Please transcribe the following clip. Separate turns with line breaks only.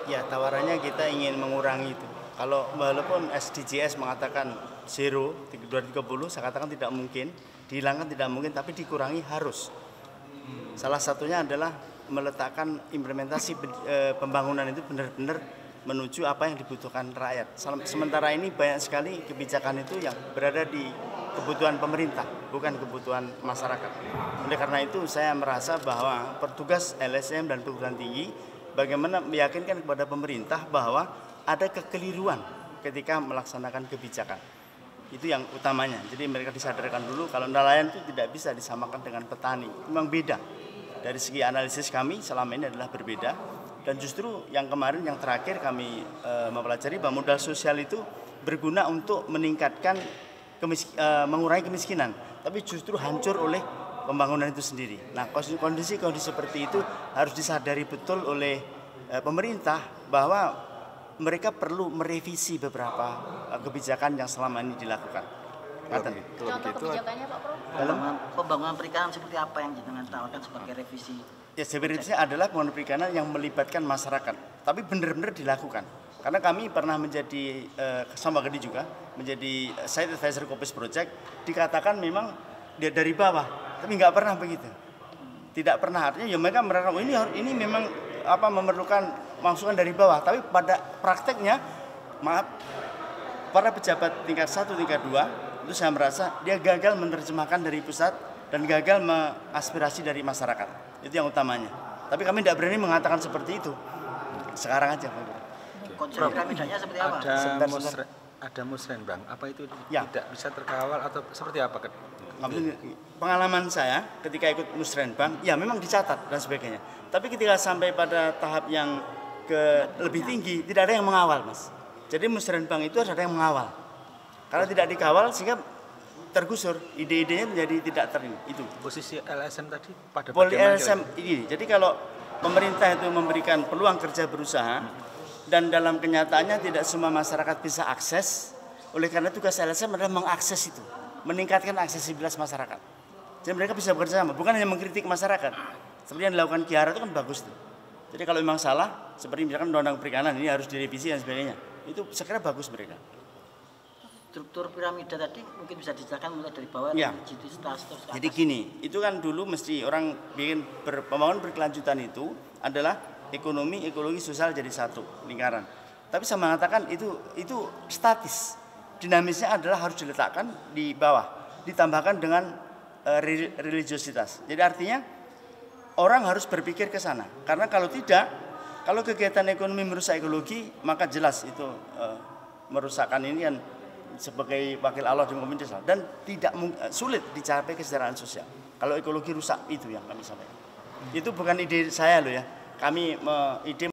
Ya, tawarannya kita ingin mengurangi itu. Kalau walaupun SDGs mengatakan zero 2030, saya katakan tidak mungkin, dihilangkan tidak mungkin, tapi dikurangi harus. Salah satunya adalah meletakkan implementasi pembangunan itu benar-benar menuju apa yang dibutuhkan rakyat. Sementara ini banyak sekali kebijakan itu yang berada di kebutuhan pemerintah, bukan kebutuhan masyarakat. Oleh karena itu saya merasa bahwa petugas LSM dan perguruan tinggi bagaimana meyakinkan kepada pemerintah bahwa ada kekeliruan ketika melaksanakan kebijakan. Itu yang utamanya. Jadi mereka disadarkan dulu kalau nelayan itu tidak bisa disamakan dengan petani. Memang beda. Dari segi analisis kami selama ini adalah berbeda. Dan justru yang kemarin, yang terakhir kami mempelajari bahwa modal sosial itu berguna untuk meningkatkan mengurangi kemiskinan. Tapi justru hancur oleh pembangunan itu sendiri. Nah, kondisi seperti itu harus disadari betul oleh pemerintah bahwa mereka perlu merevisi beberapa kebijakan yang selama ini dilakukan.
Contoh kebijakannya Pak Prof?
Dalam pembangunan perikanan seperti apa yang jangan tawarkan sebagai revisi?
Ya, sebenarnya adalah pembangunan perikanan yang melibatkan masyarakat, tapi benar-benar dilakukan. Karena kami pernah menjadi sama Gede juga menjadi site advisor Kopis Project, dikatakan memang dia dari bawah, tapi nggak pernah begitu. Tidak pernah, artinya ya mereka merasa ini memang memerlukan masukan dari bawah, tapi pada prakteknya para pejabat tingkat 1, tingkat 2 itu saya merasa dia gagal menerjemahkan dari pusat dan gagal mengaspirasi dari masyarakat. Itu yang utamanya. Tapi kami tidak berani mengatakan seperti itu. Sekarang aja Pak.
Konsep piramidanya seperti apa?
Ada musrenbang, apa itu
ya,
tidak bisa terkawal atau seperti apa?
Pengalaman saya ketika ikut musrenbang, ya memang dicatat dan sebagainya. Tapi ketika sampai pada tahap yang lebih tinggi, tidak ada yang mengawal, Mas. Jadi musrenbang itu harus ada yang mengawal. Karena tidak dikawal sehingga tergusur, ide-idenya menjadi tidak itu.
Posisi LSM tadi pada
LSM ini. Jadi kalau pemerintah itu memberikan peluang kerja berusaha dan dalam kenyataannya tidak semua masyarakat bisa akses, oleh karena tugas LSM adalah mengakses itu, meningkatkan aksesibilitas masyarakat. Jadi mereka bisa bekerja sama, bukan hanya mengkritik masyarakat. Seperti yang dilakukan Kiara itu kan bagus tuh. Jadi kalau memang salah, seperti misalkan undang-undang perikanan ini harus direvisi dan sebagainya, itu sekiranya bagus mereka.
Struktur piramida tadi mungkin bisa dijelaskan mulai dari bawah
ya.
Jadi
gini, itu kan dulu mesti orang bikin pembangunan berkelanjutan itu adalah ekonomi, ekologi, sosial jadi satu lingkaran. Tapi saya mengatakan itu statis. Dinamisnya adalah harus diletakkan di bawah, ditambahkan dengan religiositas. Jadi artinya orang harus berpikir ke sana. Karena kalau tidak, kalau kegiatan ekonomi merusak ekologi, maka jelas itu merusakkan ini kan sebagai wakil Allah di muka desa dan tidak sulit dicapai kesejahteraan sosial. Kalau ekologi rusak, itu yang kami sampaikan. Itu bukan ide saya loh ya. Kami ide